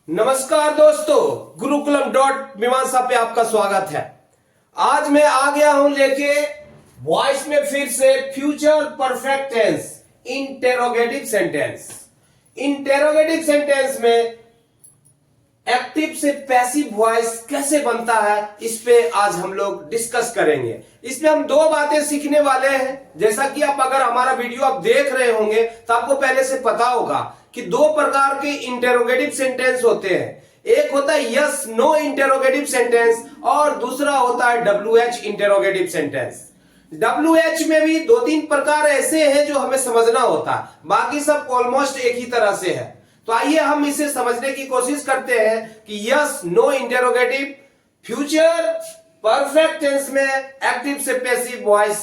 नमस्कार दोस्तों, गुरुकुलम डॉट मीमांसा पे आपका स्वागत है। आज मैं आ गया हूं लेके वॉइस में फिर से future perfect tense interrogative sentence. Interrogative sentence में एक्टिव से पैसिव वॉइस कैसे बनता है, इस पे आज हम लोग डिस्कस करेंगे। इसमें हम दो बातें सीखने वाले हैं। जैसा कि आप अगर हमारा वीडियो आप देख रहे होंगे तो आपको पहले से पता होगा कि दो प्रकार के इंटेरोगेटिव सेंटेंस होते हैं। एक होता है यस नो इंटेरोगेटिव सेंटेंस और दूसरा होता है WH इंटेरोगेटिव सेंटेंस। WH में भी दो तीन प्रकार ऐसे हैं जो हमें समझना होता है, बाकी सब ऑलमोस्ट एक ही तरह से है। तो आइए हम इसे समझने की कोशिश करते हैं कि yes no interrogative future perfect tense में एक्टिव से पैसिव वॉइस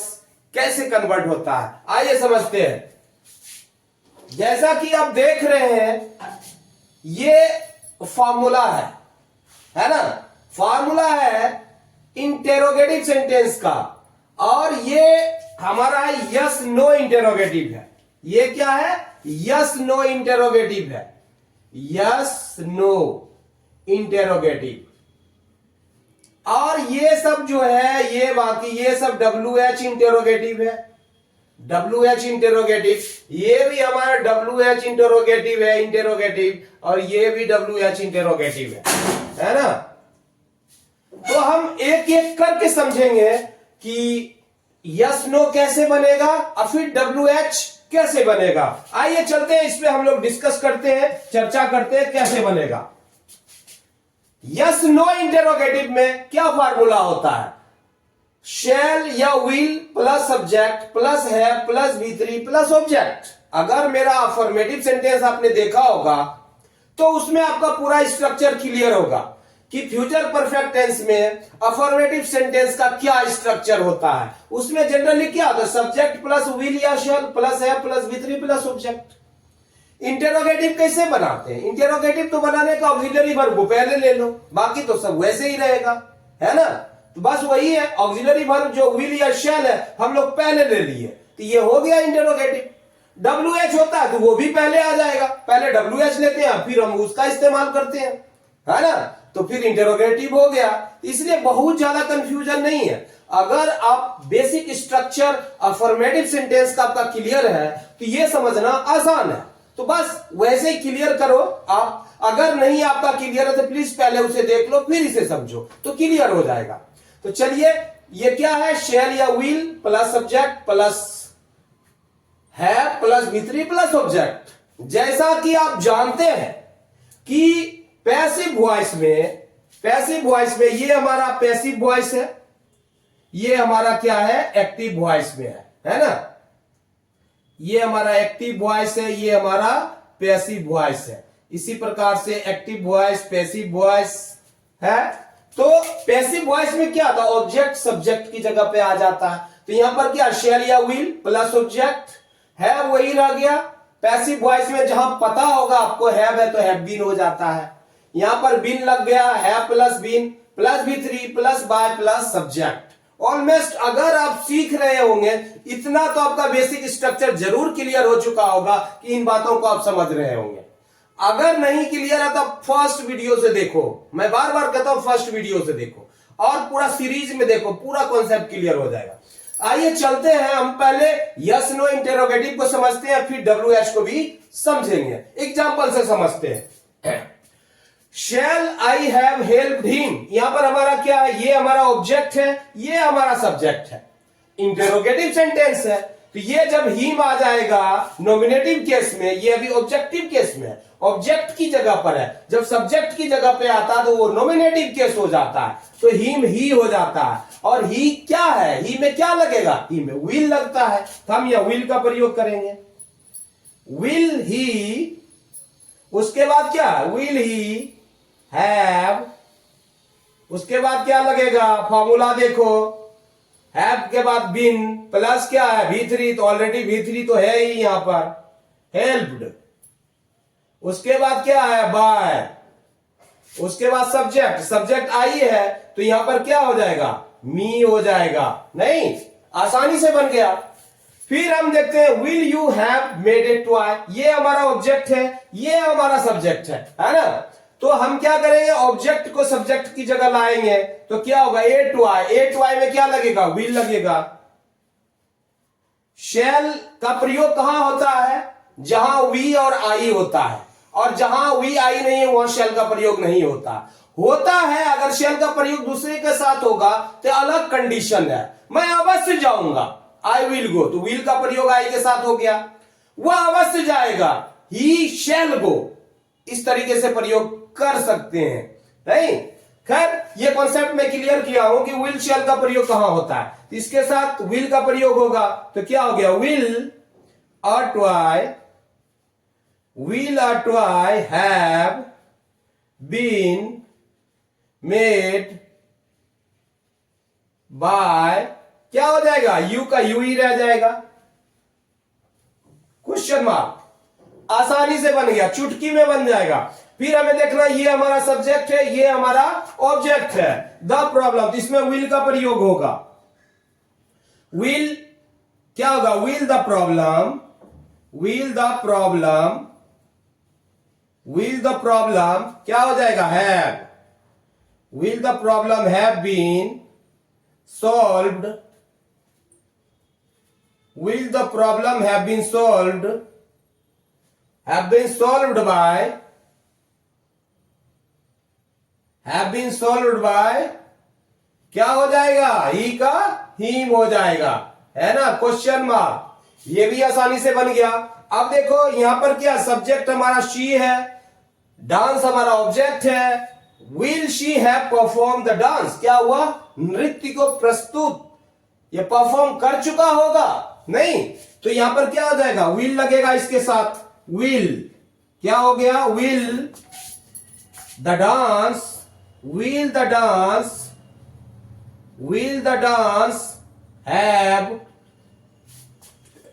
कैसे कन्वर्ट होता है। आइए समझते हैं। जैसा कि आप देख रहे हैं, ये फॉर्मूला है ना, फॉर्मूला है इंटेरोगेटिव सेंटेंस का, और ये हमारा यस नो इंटेरोगेटिव है। ये क्या है? यस नो इंटेरोगेटिव है। Yes no interrogative. और ये सब जो है, ये बाकी ये सब WH इंटेरोगेटिव है। WH इंटेरोगेटिव, ये भी हमारा WH इंटेरोगेटिव है, इंटेरोगेटिव, और ये भी WH इंटेरोगेटिव है ना। तो हम एक एक करके समझेंगे कि यस नो कैसे बनेगा और फिर WH कैसे बनेगा। आइए चलते हैं, इस पे हम लोग डिस्कस करते हैं, चर्चा करते हैं कैसे बनेगा। यस नो इंटेरोगेटिव में क्या फार्मूला होता है? शैल या will plus subject plus have plus V3 plus object. अगर मेरा अफर्मेटिव सेंटेंस आपने देखा होगा तो उसमें आपका पूरा स्ट्रक्चर क्लियर होगा कि फ्यूचर परफेक्ट टेंस में अफर्मेटिव सेंटेंस का क्या स्ट्रक्चर होता है। उसमें जनरली क्या होता है? सब्जेक्ट प्लस विल या शैल plus have plus V3 plus object. Interrogative कैसे बनाते हैं? इंटेरोगेटिव तो बनाने का ऑक्सिलरी वर्ब को पहले ले लो, बाकी तो सब वैसे ही रहेगा, है ना। तो बस वही है, ऑक्सिलरी वर्ब जो विल या शैल है हम लोग पहले ले लिए, तो ये हो गया इंटेरोगेटिव। WH होता है तो वो भी पहले आ जाएगा, पहले WH लेते हैं फिर हम उसका इस्तेमाल करते हैं, है ना। तो फिर इंटेरोगेटिव हो गया। इसलिए बहुत ज्यादा कंफ्यूजन नहीं है। अगर आप बेसिक स्ट्रक्चर अफर्मेटिव सेंटेंस का आपका क्लियर है तो ये समझना आसान है। तो बस वैसे ही क्लियर करो आप। अगर नहीं आपका क्लियर है तो प्लीज पहले उसे देख लो फिर इसे समझो, तो क्लियर हो जाएगा। तो चलिए, ये क्या है? शैल या will plus subject plus have plus V3 plus object. जैसा कि आप जानते हैं कि पैसिव वॉइस में ये हमारा पैसिव वॉइस है, ये हमारा क्या है? एक्टिव वॉइस में है ना। ये हमारा एक्टिव वॉइस है, ये हमारा पैसिव वॉइस है। इसी प्रकार से एक्टिव वॉइस पैसिव वॉइस है। तो पैसिव वॉइस में क्या था? ऑब्जेक्ट सब्जेक्ट की जगह पे आ जाता है। तो यहां पर क्या? शैल या विल प्लस ऑब्जेक्ट है, वही रह गया। पैसिव वॉइस में जहां पता होगा आपको हैव है तो हैव बीन हो जाता है। यहां पर बीन लग गया, have plus been plus V3 plus by plus subject. Almost अगर आप सीख रहे होंगे इतना तो आपका बेसिक स्ट्रक्चर जरूर क्लियर हो चुका होगा कि इन बातों को आप समझ रहे होंगे। अगर नहीं क्लियर है तो फर्स्ट वीडियो से देखो, मैं बार बार कहता हूं फर्स्ट वीडियो से देखो और पूरा सीरीज में देखो, पूरा कॉन्सेप्ट क्लियर हो जाएगा। आइए चलते हैं, हम पहले यस नो इंटेरोगेटिव को समझते हैं फिर WH को भी समझेंगे। एग्जांपल से समझते हैं। शैल आई हैव हेल्प्ड हिम, यहां पर हमारा क्या है? ये हमारा ऑब्जेक्ट है, ये हमारा सब्जेक्ट है। इंटेरोगेटिव सेंटेंस है तो ये जब हिम आ जाएगा नॉमिनेटिव केस में, ये अभी ऑब्जेक्टिव केस में है, ऑब्जेक्ट की जगह पर है। जब सब्जेक्ट की जगह पे आता तो वो नॉमिनेटिव केस हो जाता है, तो हिम ही हो जाता है। और ही क्या है? ही में क्या लगेगा? ही में विल लगता है, तो हम यह विल का प्रयोग करेंगे। विल ही, उसके बाद क्या? विल ही हैव, उसके बाद क्या लगेगा? फॉर्मूला देखो, हैव के बाद बीन प्लस क्या है? V3, तो ऑलरेडी V3 तो है ही यहां पर, हेल्प्ड। उसके बाद क्या है? बाय। उसके बाद सब्जेक्ट आई है तो यहां पर क्या हो जाएगा? मी हो जाएगा। नहीं, आसानी से बन गया। फिर हम देखते हैं will you have made a toy, ये हमारा ऑब्जेक्ट है, ये हमारा सब्जेक्ट है ना। तो हम क्या करेंगे, ऑब्जेक्ट को सब्जेक्ट की जगह लाएंगे, तो क्या होगा, ए टू आई में क्या लगेगा, विल लगेगा। शैल का प्रयोग कहां होता है, जहां वी और आई होता है, और जहां वी आई नहीं है वहां शैल का प्रयोग नहीं होता है। अगर शैल का प्रयोग दूसरे के साथ होगा तो अलग कंडीशन है, मैं अवश्य जाऊंगा, आई विल गो, तो विल का प्रयोग आई के साथ हो गया, वह अवश्य जाएगा, ही शैल गो, इस तरीके से प्रयोग कर सकते हैं, नहीं। खैर ये कॉन्सेप्ट मैं क्लियर किया हूं कि विल शैल का प्रयोग कहां होता है, तो इसके साथ विल का प्रयोग होगा, तो क्या हो गया, will or try have been made by, क्या हो जाएगा, यू का यू ही रह जाएगा, क्वेश्चन मार्क, आसानी से बन गया, चुटकी में बन जाएगा। फिर हमें देखना, ये हमारा सब्जेक्ट है, ये हमारा ऑब्जेक्ट है, द प्रॉब्लम, तो इसमें विल का प्रयोग होगा, विल क्या होगा, विल द प्रॉब्लम क्या हो जाएगा, have, will the problem have been solved, will the problem have been solved by क्या हो जाएगा, ही का हीम हो जाएगा, है ना, क्वेश्चन मार्क, ये भी आसानी से बन गया। अब देखो यहां पर क्या, सब्जेक्ट हमारा शी है, डांस हमारा ऑब्जेक्ट है, will she have perform the dance, क्या हुआ, नृत्य को प्रस्तुत, ये परफॉर्म कर चुका होगा, नहीं, तो यहां पर क्या हो जाएगा, विल लगेगा इसके साथ, विल क्या हो गया, विल द डांस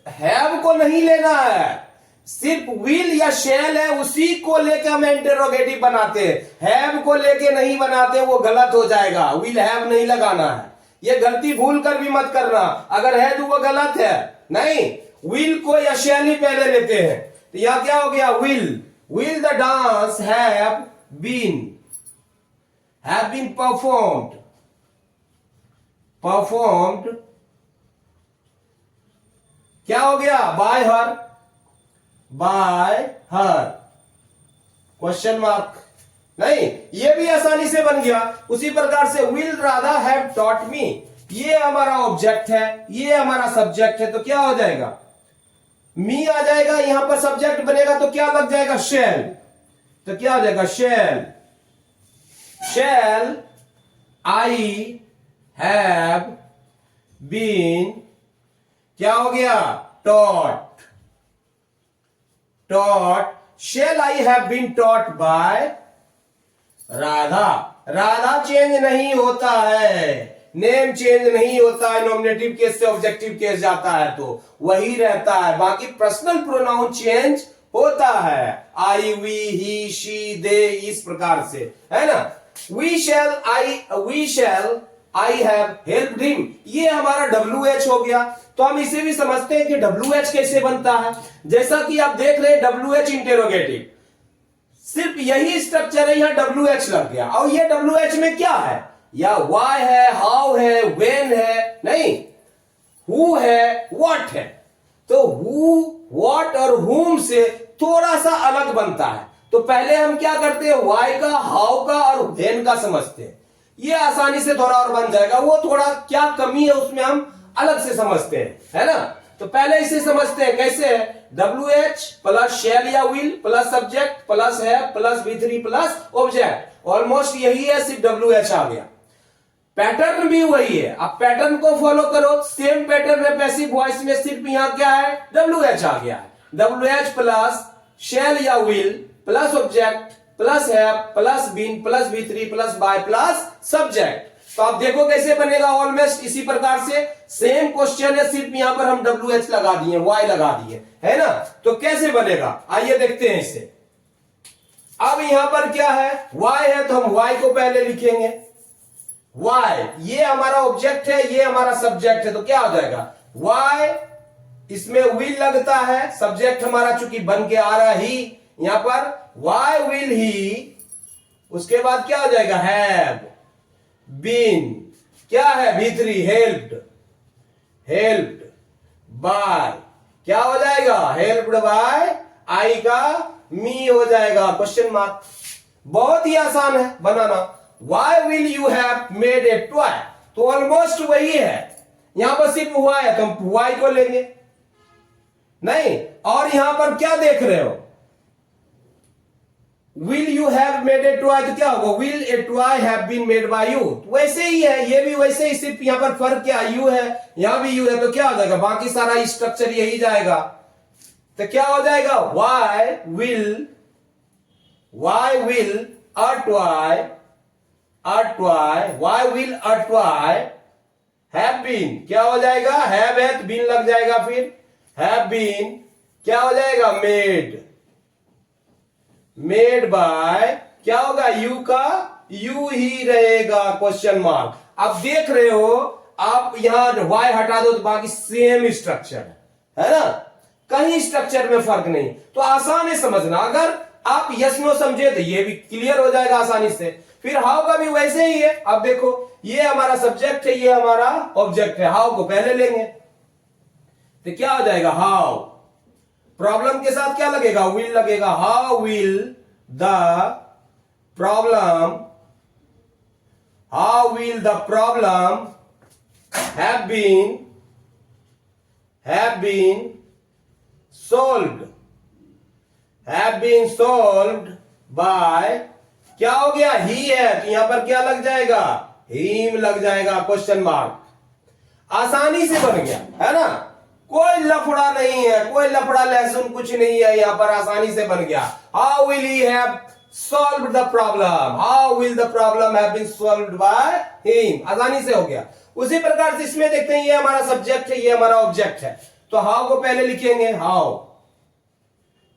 हैव को नहीं लेना है, सिर्फ विल या शैल है उसी को लेकर हम इंटेरोगेटिव बनाते हैं, हैव को लेके नहीं बनाते, वो गलत हो जाएगा, विल हैव नहीं लगाना है, ये गलती भूल कर भी मत करना, अगर है तो वो गलत है, नहीं, विल को या शैल ही पहले लेते हैं, तो यहां क्या हो गया, will the dance have been performed क्या हो गया, बाय हर, क्वेश्चन मार्क, नहीं, ये भी आसानी से बन गया। उसी प्रकार से will Radha have taught me, ये हमारा ऑब्जेक्ट है, ये हमारा सब्जेक्ट है, तो क्या हो जाएगा, मी आ जाएगा, यहां पर सब्जेक्ट बनेगा तो क्या लग जाएगा, शैल, तो क्या हो जाएगा, शैल आई हैव बीन, क्या हो गया, taught, shall I have been taught by Radha change नहीं होता है, नेम चेंज नहीं होता है, नॉमिनेटिव केस से ऑब्जेक्टिव केस जाता है तो वही रहता है, बाकी पर्सनल प्रोनाउन चेंज होता है, आई, वी, ही, शी, दे, इस प्रकार से, है ना। We shall I have helped him, ये हमारा WH हो गया, तो हम इसे भी समझते हैं कि WH कैसे बनता है, जैसा कि आप देख रहे हैं WH इंटेरोगेटिव, सिर्फ यही स्ट्रक्चर है, यहां WH लग गया, और ये WH में क्या है, या why है, how है, when है, नहीं, who है, what है, तो who, what और whom से थोड़ा सा अलग बनता है, तो पहले हम क्या करते हैं, why का, how का और when का समझते हैं, ये आसानी से थोड़ा और बन जाएगा, वो थोड़ा क्या कमी है उसमें हम अलग से समझते हैं, है ना। तो पहले इसे समझते हैं, कैसे है, WH प्लस शैल या will plus subject plus have plus V3 plus object, almost यही है, सिर्फ WH आ गया, पैटर्न भी वही है, आप पैटर्न को फॉलो करो, सेम पैटर्न है पैसिव वॉइस में, सिर्फ यहां क्या है, WH आ गया है, WH प्लस शैल या will plus object plus have plus been plus V3 plus by plus subject, तो आप देखो कैसे बनेगा, ऑलमोस्ट इसी प्रकार से सेम क्वेश्चन है, सिर्फ यहां पर हम WH लगा दिए, Y लगा दिए, है ना, तो कैसे बनेगा, आइए देखते हैं इसे। अब यहां पर क्या है, Y है, तो हम Y को पहले लिखेंगे, Y ये हमारा ऑब्जेक्ट है, ये हमारा सब्जेक्ट है, तो क्या हो जाएगा, Y, इसमें विल लगता है, सब्जेक्ट हमारा चूंकि बन के आ रहा ही, यहां पर why will he उसके बाद क्या हो जाएगा, हैव बीन, क्या है V3, हेल्प्ड, हेल्प्ड बाय, क्या हो जाएगा, हेल्प्ड बाय, आई का मी हो जाएगा, क्वेश्चन मार्क। बहुत ही आसान है बनाना। Why will you have made a toy, तो ऑलमोस्ट वही है, यहां पर सिर्फ हुआ है तो हम वाई को लेंगे नहीं। और यहां पर क्या देख रहे हो, will you have made a toy, तो क्या होगा, will a toy have been made by you, वैसे ही है, ये भी वैसे ही, सिर्फ यहां पर फर्क क्या, यू है, यहां भी यू है, तो क्या हो जाएगा, बाकी सारा स्ट्रक्चर यही जाएगा। तो क्या हो जाएगा, why will a toy, why will a toy have been, क्या हो जाएगा, have है तो बीन लग जाएगा, फिर have been क्या हो जाएगा, made by, क्या होगा, यू का यू ही रहेगा, क्वेश्चन मार्क। अब देख रहे हो आप, यहां वाई हटा दो तो बाकी सेम स्ट्रक्चर है ना, कहीं स्ट्रक्चर में फर्क नहीं, तो आसान है समझना। अगर आप यस नो समझे तो ये भी क्लियर हो जाएगा आसानी से। फिर हाउ का भी वैसे ही है। अब देखो ये हमारा सब्जेक्ट है, ये हमारा ऑब्जेक्ट है, हाउ को पहले लेंगे तो क्या हो जाएगा, हाउ, प्रॉब्लम के साथ क्या लगेगा, विल लगेगा, how will the problem, how will the problem have been solved, have been solved by, क्या हो गया, ही है तो यहां पर क्या लग जाएगा, हिम लग जाएगा, क्वेश्चन मार्क। आसानी से बन गया है ना, कोई लफड़ा नहीं है, कोई लफड़ा लहसुन कुछ नहीं है, यहां पर आसानी से बन गया। How will he have solved the problem, how will the problem have been solved by him, आसानी से हो गया। उसी प्रकार से इसमें देखते हैं, ये हमारा सब्जेक्ट है, ये हमारा ऑब्जेक्ट है, तो हाउ को पहले लिखेंगे, हाउ,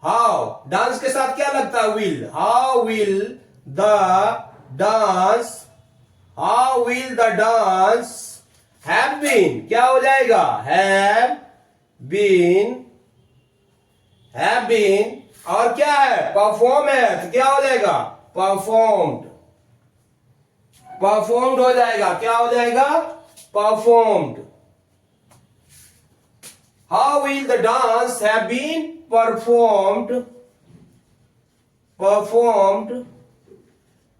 हाउ डांस के साथ क्या लगता है, will, how will the dance, how will the dance have been, क्या हो जाएगा, हैव बीन, और क्या है, परफॉर्म है तो क्या हो जाएगा, परफॉर्म्ड, परफॉर्म्ड हो जाएगा, क्या हो जाएगा, performed. How will the dance have been performed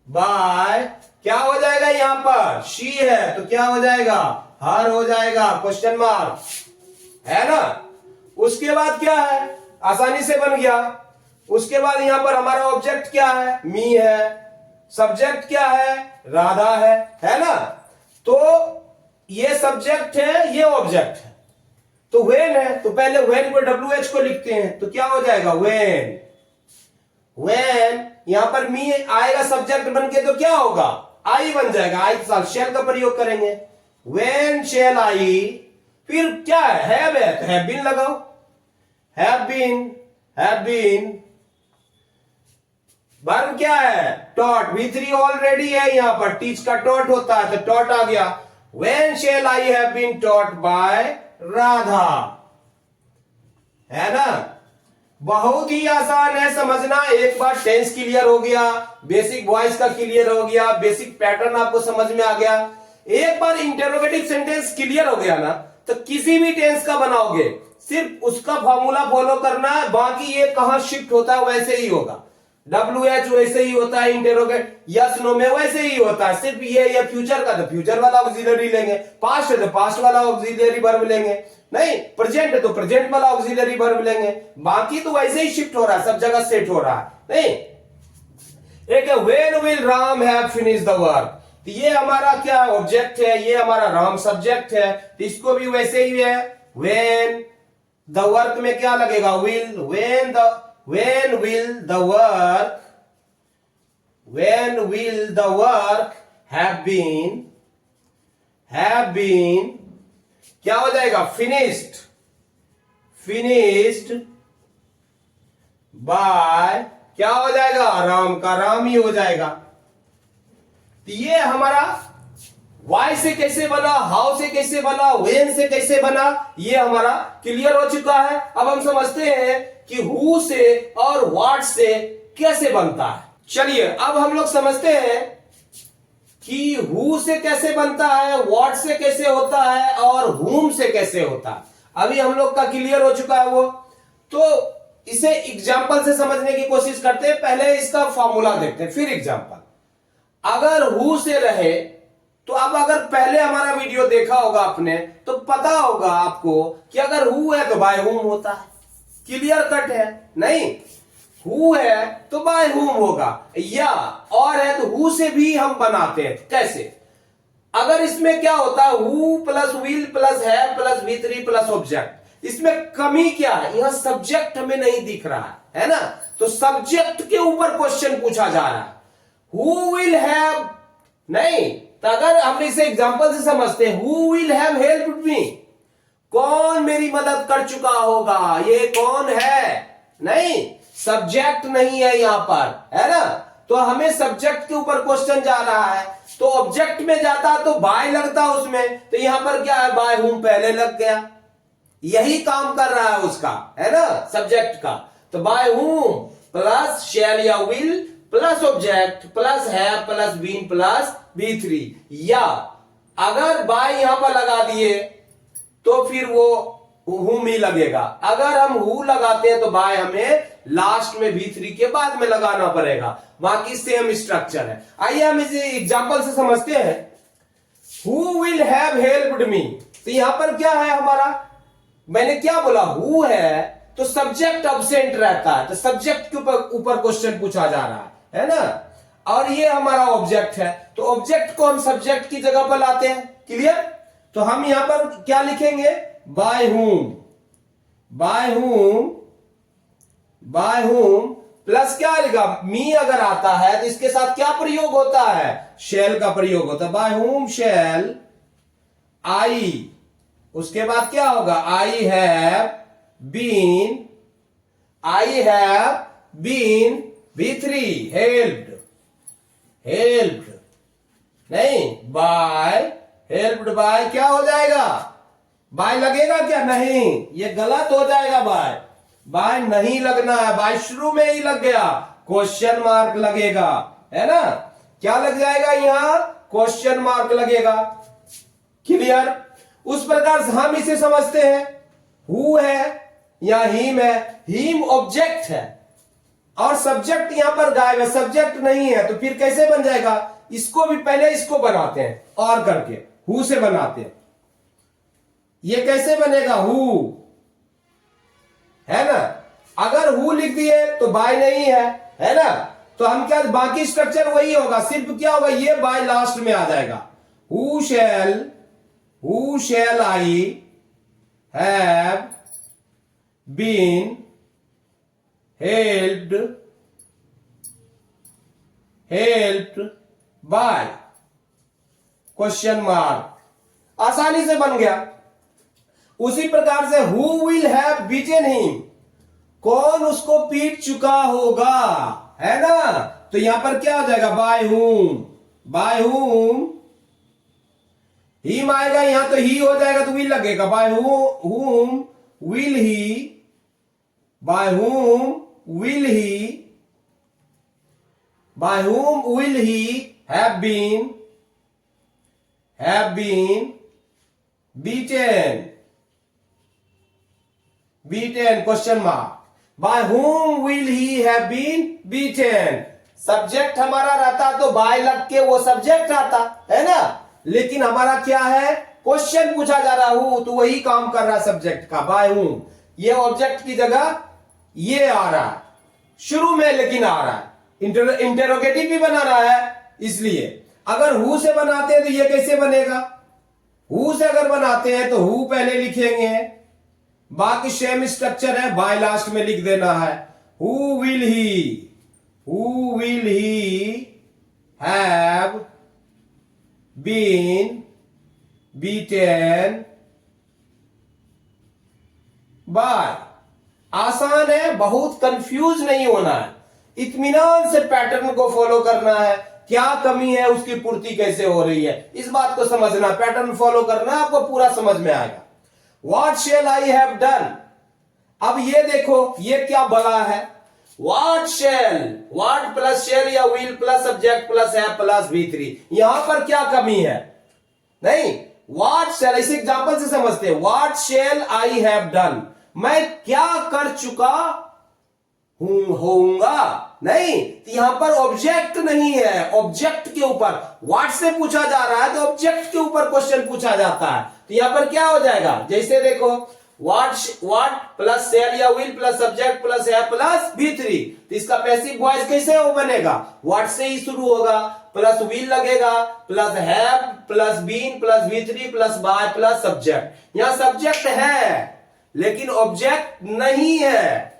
by, क्या हो जाएगा, यहां पर she है तो क्या हो जाएगा, हर हो जाएगा, क्वेश्चन मार्क, है ना। उसके बाद क्या है, आसानी से बन गया। उसके बाद यहां पर हमारा ऑब्जेक्ट क्या है, मी है, सब्जेक्ट क्या है, राधा है ना। तो ये सब्जेक्ट है, ये ऑब्जेक्ट है, तो वेन है तो पहले वेन को WH को लिखते हैं, तो क्या हो जाएगा, वेन, यहां पर मी आएगा सब्जेक्ट बन के, तो क्या होगा, आई बन जाएगा, आई के साथ शेल का प्रयोग करेंगे, वेन शेल आई। फिर क्या है, तो हैव बीन लगाओ, हैव बीन, वर्ब क्या है, टॉट, V3 ऑलरेडी है, यहां पर टीच का टॉट होता है तो टॉट आ गया, when shall I have been taught by Radha, है ना। बहुत ही आसान है समझना। एक बार टेंस क्लियर हो गया, बेसिक वॉइस का क्लियर हो गया, बेसिक पैटर्न आपको समझ में आ गया, एक बार इंटरोगेटिव सेंटेंस क्लियर हो गया ना, तो किसी भी टेंस का बनाओगे सिर्फ उसका फॉर्मूला फॉलो करना है, बाकी ये कहां शिफ्ट होता है वैसे ही होगा, WH वैसे ही होता है, इंटेरोगेट यस नो में वैसे ही होता है, सिर्फ ये फ्यूचर का तो फ्यूचर वाला ऑक्सिलरी लेंगे, पास्ट है तो पास्ट वाला ऑक्सिलरी वर्ब लेंगे, नहीं प्रेजेंट है तो प्रेजेंट वाला ऑक्सिलरी वर्ब लेंगे, बाकी तो वैसे ही शिफ्ट हो रहा है, सब जगह सेट हो रहा है। नहीं, एक है when will Ram have finish the work, तो ये हमारा क्या ऑब्जेक्ट है, ये हमारा राम सब्जेक्ट है, तो इसको भी वैसे ही है, व्हेन द वर्क में क्या लगेगा, will, when will the work have been क्या हो जाएगा, finished by, क्या हो जाएगा, राम का राम ही हो जाएगा। तो ये हमारा वाई से कैसे बना, हाउ से कैसे बना, वेन से कैसे बना, ये हमारा क्लियर हो चुका है। अब हम समझते हैं कि हु से और व्हाट से कैसे बनता है। चलिए अब हम लोग समझते हैं कि हु से कैसे बनता है, व्हाट से कैसे होता है और हुम से कैसे होता है। अभी हम लोग का क्लियर हो चुका है वो। तो इसे एग्जाम्पल से समझने की कोशिश करते हैं। पहले इसका फॉर्मूला देखते हैं फिर एग्जाम्पल। अगर हु से रहे तो अब अगर पहले हमारा वीडियो देखा होगा आपने तो पता होगा आपको कि अगर हु है तो बाय हुम होता है। क्लियर कट है? नहीं, हु है तो बाय हुम होगा, या और है तो हु से भी हम बनाते हैं। कैसे? अगर इसमें क्या होता है, who plus will plus have plus V3 plus object. इसमें कमी क्या है, यहां सब्जेक्ट हमें नहीं दिख रहा है ना, तो सब्जेक्ट के ऊपर क्वेश्चन पूछा जा रहा है। हु विल हैव नहीं, तो अगर हम इसे एग्जांपल से समझते हैं, who will have helped me, कौन मेरी मदद कर चुका होगा, ये कौन है? नहीं, सब्जेक्ट नहीं है यहां पर, है ना, तो हमें सब्जेक्ट के ऊपर क्वेश्चन जा रहा है। तो ऑब्जेक्ट में जाता तो बाय लगता उसमें, तो यहां पर क्या है, बाय हुम पहले लग गया। यही काम कर रहा है उसका, है ना, सब्जेक्ट का। तो बाय हुम प्लस शैल या will plus object plus have plus been plus V3, या अगर बाय यहां पर लगा दिए तो फिर वो हुम ही लगेगा। अगर हम हु लगाते हैं तो बाय हमें लास्ट में V3 के बाद में लगाना पड़ेगा। बाकी सेम स्ट्रक्चर है। आइए हम इसे एग्जांपल से समझते हैं। Who will have helped me, तो यहां पर क्या है हमारा, मैंने क्या बोला, हु है तो सब्जेक्ट अब्सेंट रहता है, तो सब्जेक्ट के ऊपर क्वेश्चन पूछा जा रहा है ना, और ये हमारा ऑब्जेक्ट है, तो ऑब्जेक्ट को हम सब्जेक्ट की जगह पर लाते हैं। क्लियर? तो हम यहां पर क्या लिखेंगे, by whom, by whom, by whom plus क्या लिखा, मी अगर आता है तो इसके साथ क्या प्रयोग होता है, शेल का प्रयोग होता है। बाय हुम शेल आई, उसके बाद क्या होगा, I have been, I have been V3 helped, helped नहीं, बाय हेल्प्ड बाय क्या हो जाएगा, बाय लगेगा क्या, नहीं, ये गलत हो जाएगा। बाय बाय नहीं लगना है, बाय शुरू में ही लग गया, क्वेश्चन मार्क लगेगा, है ना, क्या लग जाएगा यहां, क्वेश्चन मार्क लगेगा। क्लियर? उस प्रकार से हम इसे समझते हैं, हु है या हिम है, हिम ऑब्जेक्ट है और सब्जेक्ट यहां पर गायब है, सब्जेक्ट नहीं है, तो फिर कैसे बन जाएगा, इसको भी पहले इसको बनाते हैं और करके हु से बनाते हैं। ये कैसे बनेगा, हु, है ना, अगर हु लिख दिए तो बाय नहीं है ना, तो हम क्या, बाकी स्ट्रक्चर वही होगा, सिर्फ क्या होगा, ये बाय लास्ट में आ जाएगा। Who shall I have been helped by question mark, आसानी से बन गया। उसी प्रकार से who will have beaten him, कौन उसको पीट चुका होगा, है ना, तो यहां पर क्या हो जाएगा, by whom, by whom, him आएगा यहां तो ही हो जाएगा तो विल लगेगा, by whom will he, by whom will he, by whom will he have been beaten, beaten question mark, by whom will he have been beaten. Subject हमारा रहता तो बाय लग के वो सब्जेक्ट आता, है ना, लेकिन हमारा क्या है, क्वेश्चन पूछा जा रहा हूं, तो वही काम कर रहा है सब्जेक्ट का, बाय हुम, ये ऑब्जेक्ट की जगह ये आ रहा है शुरू में, लेकिन आ रहा है, इंटेरोगेटिव भी बनाना है, इसलिए अगर हु से बनाते हैं तो ये कैसे बनेगा, हु से अगर बनाते हैं तो हु पहले लिखेंगे, बाकी सेम स्ट्रक्चर है, बाय लास्ट में लिख देना है। Who will he have been beaten by, आसान है, बहुत कंफ्यूज नहीं होना है, इत्मीनान से पैटर्न को फॉलो करना है, क्या कमी है उसकी पूर्ति कैसे हो रही है, इस बात को समझना, पैटर्न फॉलो करना, आपको पूरा समझ में आएगा। What shall I have done? अब ये देखो, ये क्या बड़ा है, what shall, what plus shall या will plus subject plus have plus V3, यहां पर क्या कमी है? नहीं, व्हाट शेल, इस एग्जांपल से समझते हैं। What shell I have done, मैं क्या कर चुका होऊंगा। नहीं, तो यहां पर ऑब्जेक्ट नहीं है, ऑब्जेक्ट के ऊपर व्हाट से पूछा जा रहा है तो ऑब्जेक्ट के ऊपर क्वेश्चन पूछा जाता है। तो यहां पर क्या हो जाएगा, जैसे देखो व्हाट प्लस शेल या will plus subject plus have plus V3, तो इसका पैसिव वॉइस कैसे हो बनेगा? व्हाट से ही शुरू होगा, प्लस विल लगेगा, plus have plus been plus V3 plus by plus subject. यहां सब्जेक्ट है लेकिन ऑब्जेक्ट नहीं है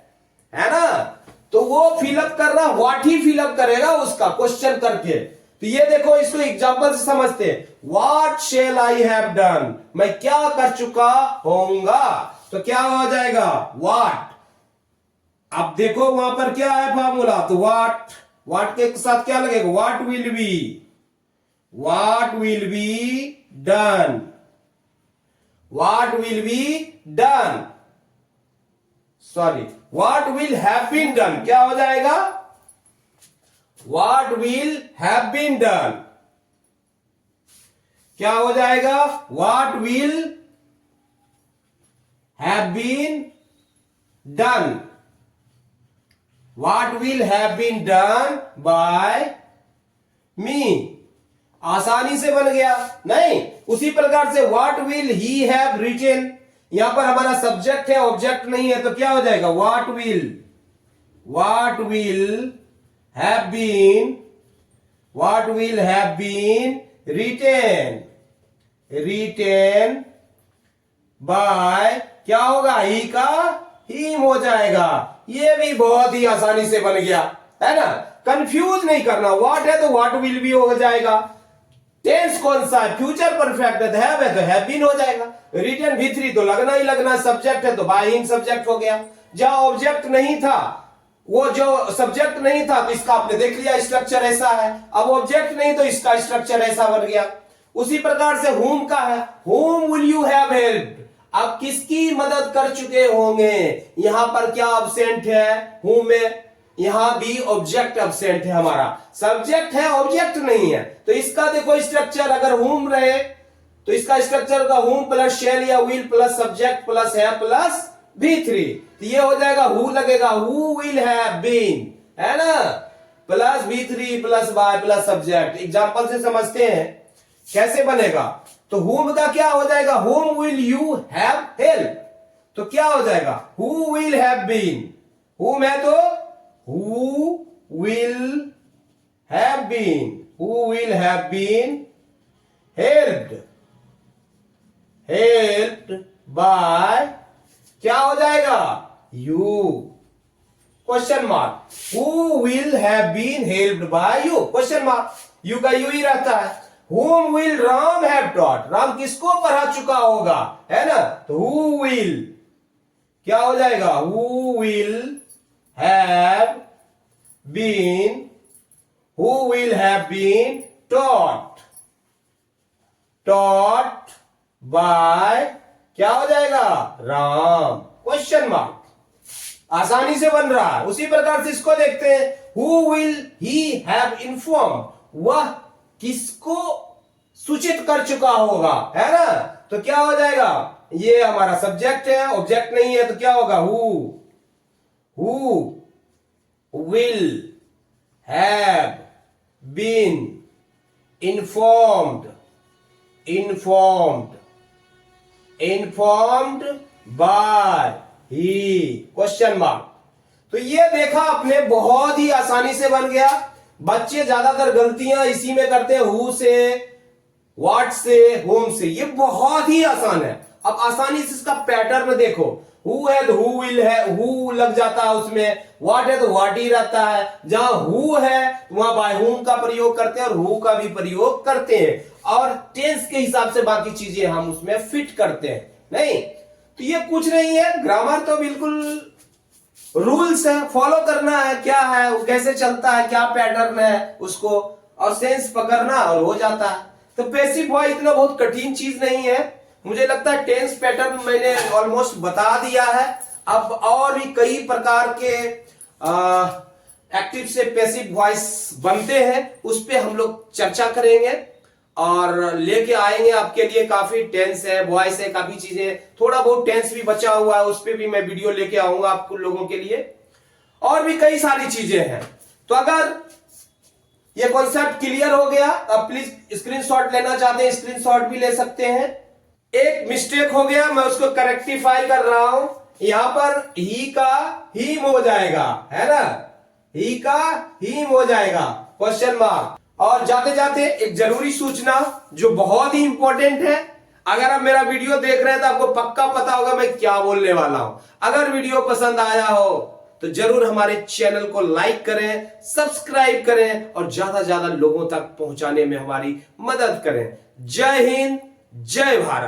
ना? तो वो फिलअप कर रहा, व्हाट ही फिलअप करेगा उसका क्वेश्चन करके। तो ये देखो, इसको एग्जांपल से समझते हैं। What shell I have done, मैं क्या कर चुका होऊंगा, तो क्या हो जाएगा? व्हाट। अब देखो वहां पर क्या है फॉर्मूला, तो व्हाट के साथ क्या लगेगा? What will be done, what will be done, sorry, what will have been done, क्या हो जाएगा? What will have been done, क्या हो जाएगा? What will have been done, what will have been done by me. आसानी से बन गया। नहीं, उसी प्रकार से what will he have written, यहां पर हमारा सब्जेक्ट है, ऑब्जेक्ट नहीं है, तो क्या हो जाएगा? What will have been written by, क्या होगा? ही का हिम हो जाएगा। ये भी बहुत ही आसानी से बन गया, है ना? कंफ्यूज नहीं करना, व्हाट है तो व्हाट विल भी हो जाएगा। टेंस कौन सा है? फ्यूचर परफेक्ट है तो हैव बीन हो जाएगा। रिटन V3 तो लगना ही लगना, सब्जेक्ट है तो बाय हिम सब्जेक्ट हो गया। जहां ऑब्जेक्ट नहीं था, वो जो सब्जेक्ट नहीं था, तो इसका आपने देख लिया स्ट्रक्चर ऐसा है। अब ऑब्जेक्ट नहीं तो इसका स्ट्रक्चर ऐसा बन गया। उसी प्रकार से होम का है, home will you have helped, आप किसकी मदद कर चुके होंगे। यहां पर क्या अब्सेंट है? होम में, यहां भी ऑब्जेक्ट अब्सेंट है, हमारा सब्जेक्ट है, ऑब्जेक्ट नहीं है। तो इसका देखो स्ट्रक्चर, अगर होम रहे तो इसका स्ट्रक्चर का होम प्लस शेल या will plus subject plus have plus V3, तो ये हो जाएगा हु लगेगा, हु विल हैव बीन, है ना, plus V3 plus by plus subject. Example से समझते हैं कैसे बनेगा। तो होम का क्या हो जाएगा? Whom will you have help, तो क्या हो जाएगा? Who will have been, whom है तो who will have been helped by, क्या हो जाएगा? You, question mark, who will have been helped by you, question mark, you का यू ही रहता है। Whom will Ram have taught, Ram किसको पढ़ा चुका होगा, है ना? तो who will, क्या हो जाएगा? Who will have been taught by, क्या हो जाएगा? Ram, question mark. आसानी से बन रहा है। उसी प्रकार से इसको देखते हैं, Who will he have informed, वह किसको सूचित कर चुका होगा, है ना? तो क्या हो जाएगा? ये हमारा सब्जेक्ट है, ऑब्जेक्ट नहीं है, तो क्या होगा? Who will have been informed by he, question mark. तो ये देखा आपने, बहुत ही आसानी से बन गया। बच्चे ज्यादातर गलतियां इसी में करते हैं, हु से, व्हाट से, होम से। ये बहुत ही आसान है। अब आसानी से इसका पैटर्न देखो, हु है तो हु विल है, हु लग जाता है उसमें, व्हाट है तो व्हाट ही रहता है। जहां हु है तो वहां बाय होम का प्रयोग करते हैं और हु का भी प्रयोग करते हैं, और टेंस के हिसाब से बाकी चीजें हम उसमें फिट करते हैं। नहीं, तो ये कुछ नहीं है, ग्रामर तो बिल्कुल रूल्स है, फॉलो करना है, क्या है वो, कैसे चलता है, क्या पैटर्न है उसको, और सेंस पकड़ना और हो जाता है। तो पैसिव वॉइस इतना बहुत कठिन चीज नहीं है। मुझे लगता है टेंस पैटर्न मैंने ऑलमोस्ट बता दिया है। अब और भी कई प्रकार के एक्टिव से पैसिव वॉइस बनते हैं, उस पे हम लोग चर्चा करेंगे और लेके आएंगे आपके लिए। काफी टेंस है, वॉइस है, काफी चीजें, थोड़ा बहुत टेंस भी बचा हुआ है, उस पे भी मैं वीडियो लेके आऊंगा आप लोगों के लिए। और भी कई सारी चीजें हैं। तो अगर ये कॉन्सेप्ट क्लियर हो गया अब प्लीज स्क्रीनशॉट लेना चाहते हैं स्क्रीनशॉट भी ले सकते हैं। एक मिस्टेक हो गया, मैं उसको करेक्टिफाई कर रहा हूं। यहां पर ही का हीम हो जाएगा, है ना, ही का हीम हो जाएगा, क्वेश्चन मार्क। और जाते जाते एक जरूरी सूचना जो बहुत ही इंपॉर्टेंट है, अगर आप मेरा वीडियो देख रहे हैं तो आपको पक्का पता होगा मैं क्या बोलने वाला हूं। अगर वीडियो पसंद आया हो तो जरूर हमारे चैनल को लाइक करें, सब्सक्राइब करें और ज्यादा ज्यादा लोगों तक पहुंचाने में हमारी मदद करें। जय हिंद, जय भारत।